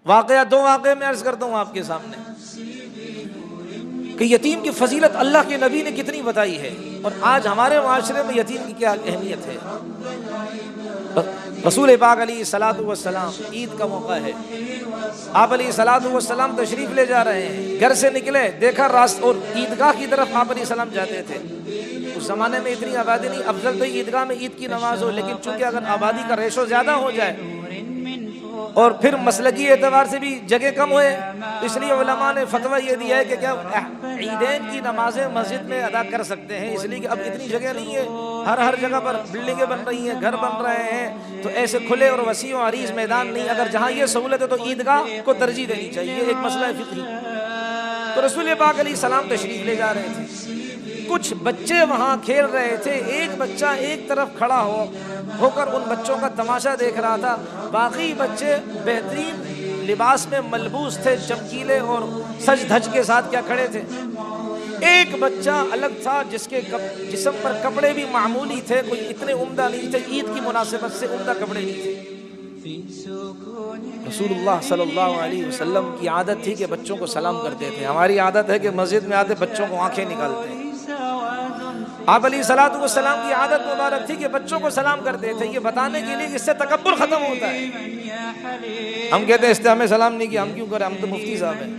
واقعہ دو واقعے میں عرض کرتا ہوں آپ کے سامنے کہ یتیم کی فضیلت اللہ کے نبی نے کتنی بتائی ہے، اور آج ہمارے معاشرے میں یتیم کی کیا اہمیت ہے۔ رسول پاک علیہ الصلوۃ والسلام، عید کا موقع ہے، آپ علیہ الصلوۃ والسلام تشریف لے جا رہے ہیں، گھر سے نکلے، دیکھا راست اور عیدگاہ کی طرف آپ علیہ السلام جاتے تھے۔ اس زمانے میں اتنی آبادی نہیں، افضل تو عیدگاہ میں عید کی نماز ہو، لیکن چونکہ اگر آبادی کا ریشو زیادہ ہو جائے اور پھر مسلکی اعتبار سے بھی جگہ کم ہوئے، اس لیے علماء نے فتویٰ یہ دیا ہے کہ کیا عیدین کی نمازیں مسجد میں ادا کر سکتے ہیں، اس لیے کہ اب اتنی جگہ نہیں ہے، ہر جگہ پر بلڈنگیں بن رہی ہیں، گھر بن رہے ہیں، تو ایسے کھلے اور وسیع و عریض میدان نہیں، اگر جہاں یہ سہولت ہے تو عیدگاہ کو ترجیح دینی چاہیے، یہ ایک مسئلہ ہے فقہی۔ تو رسول پاک علیہ السلام تشریف لے جا رہے تھے، کچھ بچے وہاں کھیل رہے تھے، ایک بچہ ایک طرف کھڑا ہو کر ان بچوں کا تماشا دیکھ رہا تھا، باقی بچے بہترین لباس میں ملبوس تھے، چمکیلے اور سج دھج کے ساتھ کیا کھڑے تھے۔ ایک بچہ الگ تھا جس کے جسم پر کپڑے بھی معمولی تھے، کوئی اتنے عمدہ نہیں تھے، عید کی مناسبت سے عمدہ کپڑے نہیں تھے۔ رسول اللہ صلی اللہ علیہ وسلم کی عادت تھی کہ بچوں کو سلام کرتے تھے، ہماری عادت ہے کہ مسجد میں آتے بچوں کو آنکھیں نکالتے ہیں، آپ علیہ الصلوۃ والسلام کی عادت مبارک تھی کہ بچوں کو سلام کرتے تھے، یہ بتانے کے لیے کہ اس سے تکبر ختم ہوتا ہے۔ ہم کہتے ہیں اس نے ہمیں سلام نہیں کیا، ہم کیوں کریں، ہم تو مفتی صاحب ہیں،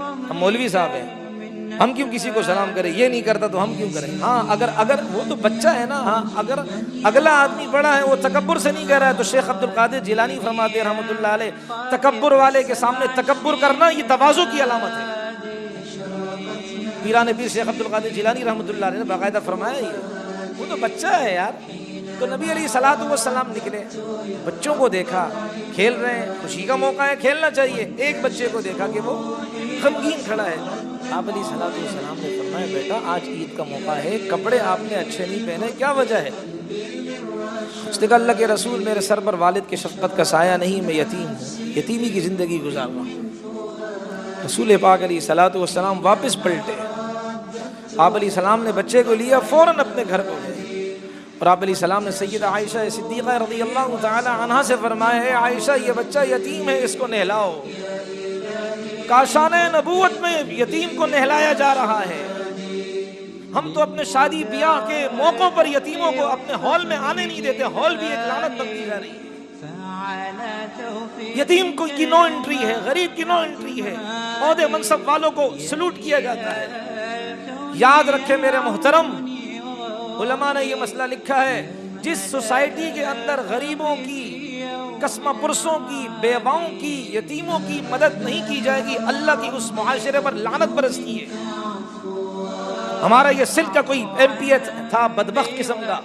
ہم مولوی صاحب ہیں، ہم کیوں کسی کو سلام کریں، یہ نہیں کرتا تو ہم کیوں کریں۔ ہاں اگر وہ تو بچہ ہے نا، ہاں اگر اگلا آدمی بڑا ہے، وہ تکبر سے نہیں کہہ رہا ہے، تو شیخ عبد القادر جیلانی فرماتے ہیں رحمۃ اللہ علیہ، تکبر والے کے سامنے تکبر کرنا یہ تواضع کی علامت ہے۔ پیران پیر شیخ عبد القادر جیلانی رحمۃ اللہ علیہ نے باقاعدہ فرمایا، یہ وہ تو بچہ ہے یار۔ تو نبی علیہ الصلوۃ والسلام نکلے، بچوں کو دیکھا کھیل رہے ہیں، خوشی کا موقع ہے، کھیلنا چاہیے، ایک بچے کو دیکھا کہ وہ غمگین کھڑا ہے، آپ علیہ الصلوۃ والسلام نے فرمایا بیٹا آج عید کا موقع ہے، کپڑے آپ نے اچھے نہیں پہنے، کیا وجہ ہے؟ اس نے کہا اللہ کے رسول میرے سر پر والد کی شفقت کا سایہ نہیں، میں یتیم ہوں، یتیمی کی زندگی گزار رہا ہوں۔ رسول پاک علیہ الصلوۃ والسلام واپس پلٹے، آپ علیہ السلام نے بچے کو لیا، فوراً اپنے گھر کو گئے، اور آپ علیہ السلام نے سیدہ عائشہ صدیقہ رضی اللہ تعالی عنہا سے فرمایا ہے عائشہ یہ بچہ یتیم ہے، اس کو نہلاؤ۔ کاشان نبوت میں یتیم کو نہلایا جا رہا ہے، ہم تو اپنے شادی بیاہ کے موقعوں پر یتیموں کو اپنے ہال میں آنے نہیں دیتے، ہال بھی ایک لعنت بنتی جا رہی ہے۔ یتیم کی نو انٹری ہے، غریب کی نو انٹری ہے، عہدے منصب والوں کو سلوٹ کیا جاتا ہے۔ یاد رکھے میرے محترم، علماء نے یہ مسئلہ لکھا ہے، جس سوسائٹی کے اندر غریبوں کی، کسمہ پرسوں کی، بیواؤں کی، یتیموں کی مدد نہیں کی جائے گی، اللہ کی اس معاشرے پر لعنت برستی ہے۔ ہمارا یہ سلک کا کوئی ایم پی تھا بدبخت قسم کا،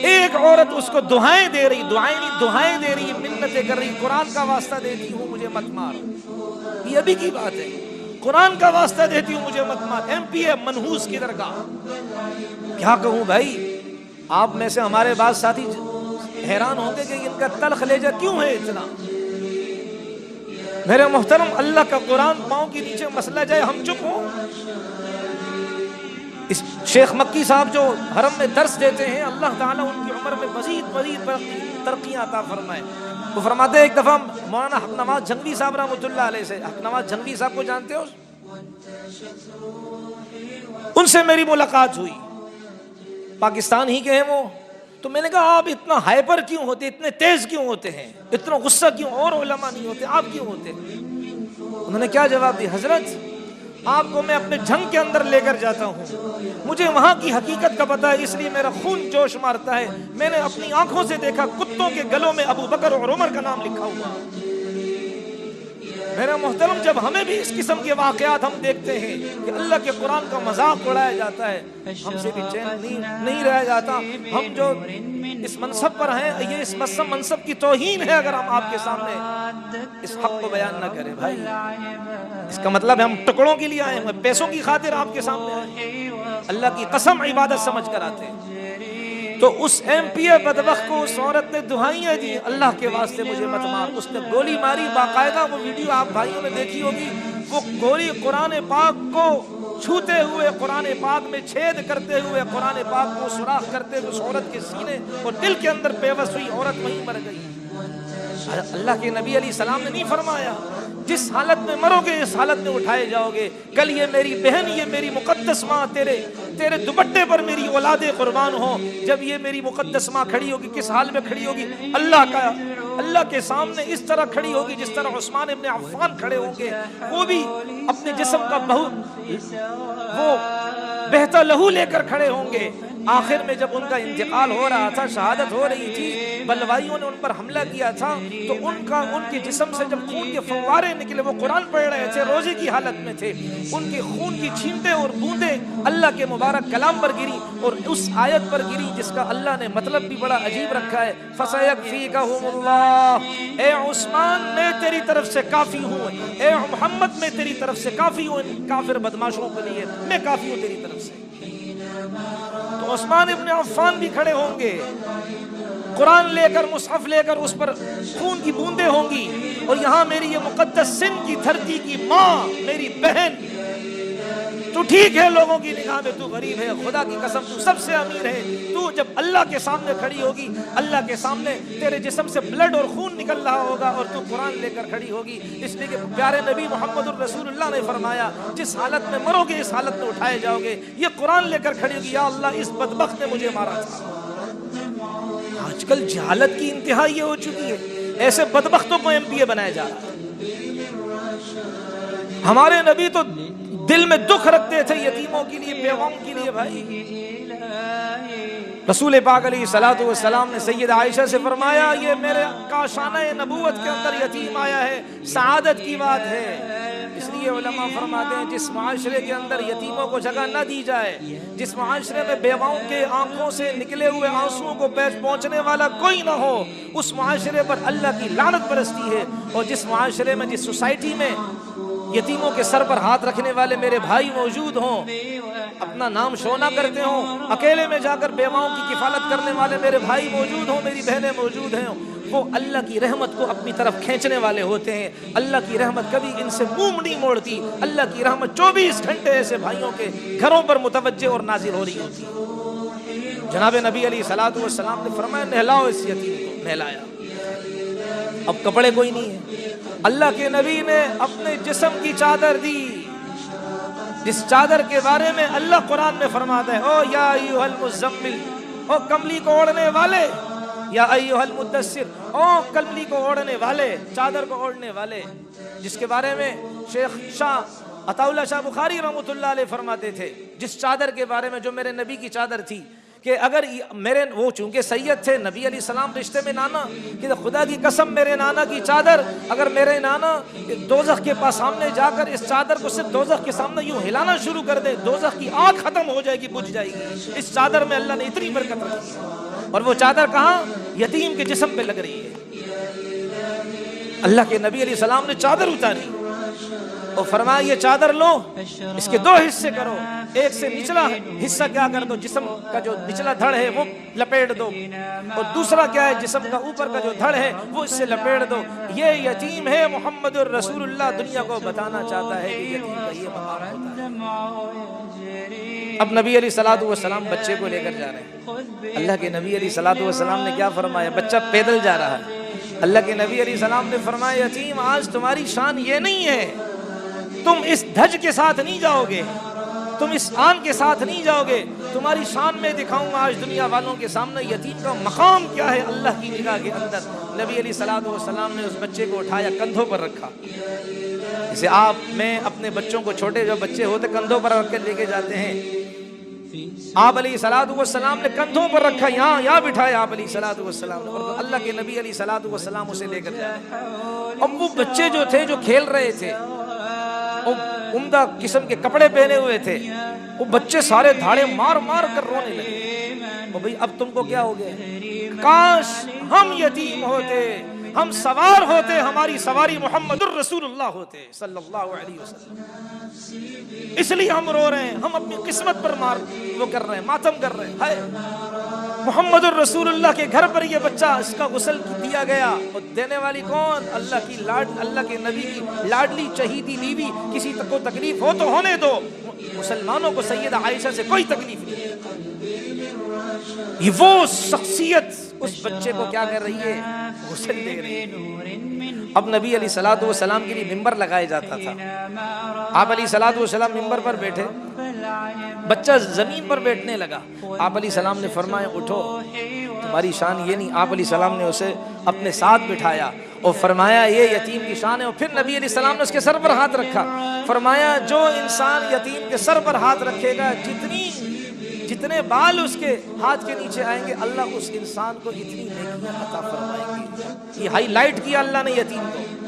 ایک عورت اس کو دعائیں دے رہی، دعائیں دے رہی، منتیں کر رہی، قرآن کا واسطہ دیتی ہوں مجھے مت مار، یہ ابھی کی بات ہے، قرآن کا واسطہ دیتی ہوں مجھے مت مار، ایم پی ہے منحوس کی درگاہ۔ کیا کہوں بھائی، آپ میں سے ہمارے بعض ساتھی حیران ہوں گے کہ ان کا تلخ لہجہ کیوں ہے اتنا۔ میرے محترم، اللہ کا قرآن پاؤں کے نیچے مسئلہ جائے ہم چپ ہوں؟ اس شیخ مکی صاحب جو حرم میں درس دیتے ہیں، اللہ تعالیٰ ان کی عمر میں مزید ترقیاں عطا فرمائے۔ وہ فرماتے ہیں ایک دفعہ مولانا حق نواز جھنگوی صاحب رحمۃ اللہ علیہ سے، حق نواز جھنگوی صاحب کو جانتے ہو؟ ان سے میری ملاقات ہوئی، پاکستان ہی کے ہیں وہ، تو میں نے کہا آپ اتنا ہائپر کیوں ہوتے، اتنے تیز کیوں ہوتے ہیں، اتنا غصہ کیوں، اور علماء نہیں ہوتے، آپ کیوں ہوتے؟ انہوں نے کیا جواب دیا، حضرت آپ کو میں اپنے جنگ کے اندر لے کر جاتا ہوں، مجھے وہاں کی حقیقت کا پتہ ہے، اس لیے میرا خون جوش مارتا ہے، میں نے اپنی آنکھوں سے دیکھا کتوں کے گلوں میں ابو بکر اور عمر کا نام لکھا ہوا۔ میرا محترم، جب ہمیں بھی اس قسم کے واقعات ہم دیکھتے ہیں کہ اللہ کے قرآن کا مذاق اڑایا جاتا ہے، ہم سے بھی چین نہیں رہ جاتا۔ ہم جو اس منصب پر ہیں، یہ اس منصب کی توہین ہے اگر ہم آپ کے سامنے اس حق کو بیان نہ کریں بھائی۔ اس کا مطلب ہے ہم ٹکڑوں کے لیے آئے ہیں، پیسوں کی خاطر آپ کے سامنے آئے، اللہ کی قسم عبادت سمجھ کر آتے ہیں۔ تو اس ایم پی اے بدبخت کو اس عورت نے دعائیں دی، اللہ کے واسطے مجھے مت مار، اس نے گولی ماری، باقاعدہ وہ ویڈیو آپ بھائیوں نے دیکھی ہوگی، وہ گولی قرآن پاک کو چھوتے ہوئے، قرآن پاک میں چھید کرتے ہوئے، قرآن پاک کو سوراخ کرتے ہوئے اس عورت کے سینے اور دل کے اندر پیوست ہوئی، عورت وہیں مر گئی۔ اللہ کے نبی علیہ السلام نے نہیں فرمایا جس حالت میں مرو گے اس حالت میں اٹھائے جاؤ گے؟ کل یہ میری بہن، یہ میری مقدس ماں تیرے دوپٹے پر میری اولادیں قربان ہوں. جب یہ میری مقدس ماں کھڑی ہوگی کس حال میں کھڑی ہوگی؟ اللہ کے سامنے اس طرح کھڑی ہوگی جس طرح عثمان ابن عفان کھڑے ہوں گے. وہ بھی اپنے جسم کا وہ بہتا لہو لے کر کھڑے ہوں گے. آخر میں جب ان کا انتقال ہو رہا تھا، شہادت ہو رہی تھی، بلوائیوں نے ان پر حملہ کیا تھا، تو ان کے جسم سے جب خون کے فوارے نکلے، وہ قرآن پڑھ رہے تھے، روزے کی حالت میں تھے، ان کے خون کی چھینٹیں اور بوندیں اللہ کے مبارک کلام پر گری اور اس آیت پر گری جس کا اللہ نے مطلب بھی بڑا عجیب رکھا ہے، فَسَيَكْفِيكَهُمُ اللَّهُ. اے عثمان میں تیری طرف سے کافی ہوں، اے محمد میں تیری طرف سے کافی ہوں، ان کافر بدماشوں کے لیے میں کافی ہوں تیری طرف سے. تو عثمان ابن عفان بھی کھڑے ہوں گے، قرآن لے کر، مصحف لے کر، اس پر خون کی بوندیں ہوں گی، اور یہاں میری یہ مقدس سندھ کی دھرتی کی ماں، میری بہن، تو ٹھیک ہے لوگوں کی نگاہ میں تو غریب ہے، خدا کی قسم تو سب سے امیر ہے. تو جب اللہ کے سامنے کھڑی ہوگی، اللہ کے سامنے تیرے جسم سے بلڈ اور خون نکل رہا ہوگا اور تو قرآن لے کر کھڑی ہوگی. اس لیے کہ پیارے نبی محمد الرسول اللہ نے فرمایا جس حالت میں مرو گے اس حالت میں اٹھائے جاؤ گے. یہ قرآن لے کر کھڑی ہوگی، یا اللہ اس بدبخت نے مجھے مارا تھا. آج کل جہالت کی انتہا یہ ہو چکی ہے، ایسے بدبختوں کو MPA بنایا جا رہا ہے. ہمارے نبی تو دل میں دکھ رکھتے تھے یتیموں کے لیے، بیواؤں کے لیے. بھائی رسول پاک علیہ الصلوۃ والسلام نے سید عائشہ سے فرمایا یہ میرے کاشانہ نبوت کے اندر یتیم آیا ہے، سعادت کی بات ہے. اس لیے علماء فرماتے ہیں جس معاشرے کے اندر یتیموں کو جگہ نہ دی جائے، جس معاشرے میں بیواؤں کے آنکھوں سے نکلے ہوئے آنسوؤں کو پہنچنے والا کوئی نہ ہو، اس معاشرے پر اللہ کی لعنت برستی ہے. اور جس معاشرے میں، جس سوسائٹی میں یتیموں کے سر پر ہاتھ رکھنے والے میرے بھائی موجود ہوں، اپنا نام شونا کرتے ہوں، اکیلے میں جا کر بیواؤں کی کفالت کرنے والے میرے بھائی موجود ہوں، میری بہنیں موجود ہیں، وہ اللہ کی رحمت کو اپنی طرف کھینچنے والے ہوتے ہیں. اللہ کی رحمت کبھی ان سے منہ نہیں موڑتی. اللہ کی رحمت 24 گھنٹے ایسے بھائیوں کے گھروں پر متوجہ اور نازل ہو رہی ہوتی ہے. جناب نبی علیہ الصلوۃ والسلام نے فرمایا نہلاؤ اس یتیم کو. نہلایا. اب کپڑے کوئی نہیں ہے. اللہ کے نبی نے اپنے جسم کی چادر دی، جس چادر کے بارے میں اللہ قرآن میں فرماتا ہے او یا ایھا المزمل، او کملی کو اوڑھنے والے، یا ایھا المدثر، او کملی کو اوڑھنے والے، چادر کو اوڑھنے والے، جس کے بارے میں شیخ شاہ عطا اللہ شاہ بخاری رحمۃ اللہ علیہ فرماتے تھے جس چادر کے بارے میں جو میرے نبی کی چادر تھی، کہ اگر میرے وہ چونکہ سید تھے، نبی علیہ السلام رشتے میں نانا، کہ خدا کی قسم میرے نانا کی چادر، اگر میرے نانا دوزخ کے پاس سامنے جا کر اس چادر کو صرف دوزخ کے سامنے یوں ہلانا شروع کر دے، دوزخ کی آگ ختم ہو جائے گی، بجھ جائے گی. اس چادر میں اللہ نے اتنی برکت رکھی ہے. اور وہ چادر کہاں؟ یتیم کے جسم پہ لگ رہی ہے. اللہ کے نبی علیہ السلام نے چادر اتاری اور فرمایا یہ چادر لو، اس کے 2 حصے کرو. ایک سے نچلا حصہ کیا کر دو، جسم کا جو نچلا دھڑ ہے وہ لپیٹ دو، اور دوسرا کیا ہے جسم کا اوپر کا جو دھڑ ہے وہ اس سے لپیٹ دو. یہ یتیم ہے. محمد الرسول اللہ دنیا کو بتانا چاہتا ہے کہ یتیم کا یہ مقام ہوتا ہے. اب نبی علیہ الصلوۃ والسلام بچے کو لے کر جا رہے ہیں. اللہ کے نبی علیہ الصلوۃ والسلام نے کیا فرمایا؟ بچہ پیدل جا رہا ہے. اللہ کے نبی علیہ السلام نے فرمایا یتیم آج تمہاری شان یہ نہیں ہے، تم اس دھج کے ساتھ نہیں جاؤ گے، تم اس آن کے ساتھ نہیں جاؤ گے. تمہاری شان میں دکھاؤں گا آج دنیا والوں کے سامنے یتیم کا مقام کیا ہے اللہ کی نگاہ کے اندر. نبی علیہ الصلوۃ والسلام نے اس بچے کو اٹھایا، کندھوں پر رکھا. جیسے آپ میں اپنے بچوں کو، چھوٹے جو بچے ہوتے کندھوں پر رکھ کے لے کے جاتے ہیں، آپ علیہ الصلوۃ والسلام نے کندھوں پر رکھا، یہاں بٹھایا آپ علیہ الصلوۃ والسلام نے. اور اللہ کے نبی علیہ الصلوۃ والسلام اسے لے کر جائے. اب وہ بچے جو تھے جو کھیل رہے تھے، عمدہ قسم کے کپڑے پہنے ہوئے تھے، وہ بچے سارے دھاڑے مار مار کر رونے لگے. بھئی اب تم کو کیا ہو گیا؟ کاش ہم یتیم ہوتے، ہم سوار ہوتے، ہماری سواری محمد الرسول اللہ ہوتے صلی اللہ علیہ وسلم. اس لیے ہم رو رہے ہیں، ہم اپنی قسمت پر وہ کر رہے ہیں، ماتم کر رہے ہیں. ہائے محمد الرسول اللہ کے گھر پر یہ بچہ، اس کا غسل دیا گیا، اور دینے والی کون؟ اللہ کے نبی کی لاڈلی چہیتی بیوی. کسی کو تکلیف ہو تو ہونے دو، مسلمانوں کو سیدہ عائشہ سے کوئی تکلیف نہیں. یہ وہ شخصیت اس بچے کو کیا کر رہی ہے؟ غسل دے رہی ہے۔ اب نبی علیہ الصلوۃ والسلام کے لیے ممبر لگایا جاتا تھا، آپ علیہ الصلوۃ والسلام ممبر پر بیٹھے، بچہ زمین پر بیٹھنے لگا، آپ علیہ السلام نے فرمایا اٹھو، تمہاری شان یہ نہیں۔ آپ علیہ السلام نے اسے اپنے ساتھ بٹھایا اور فرمایا یہ یتیم کی شان ہے، اور پھر نبی علیہ السلام نے اس کے سر پر ہاتھ رکھا، فرمایا جو انسان یتیم کے سر پر ہاتھ رکھے گا، جتنے بال اس کے ہاتھ کے نیچے آئیں گے، اللہ اس انسان کو اتنی نیکیاں عطا فرمائیں گے۔ یہ ہائی لائٹ کیا اللہ نے یتیم کو۔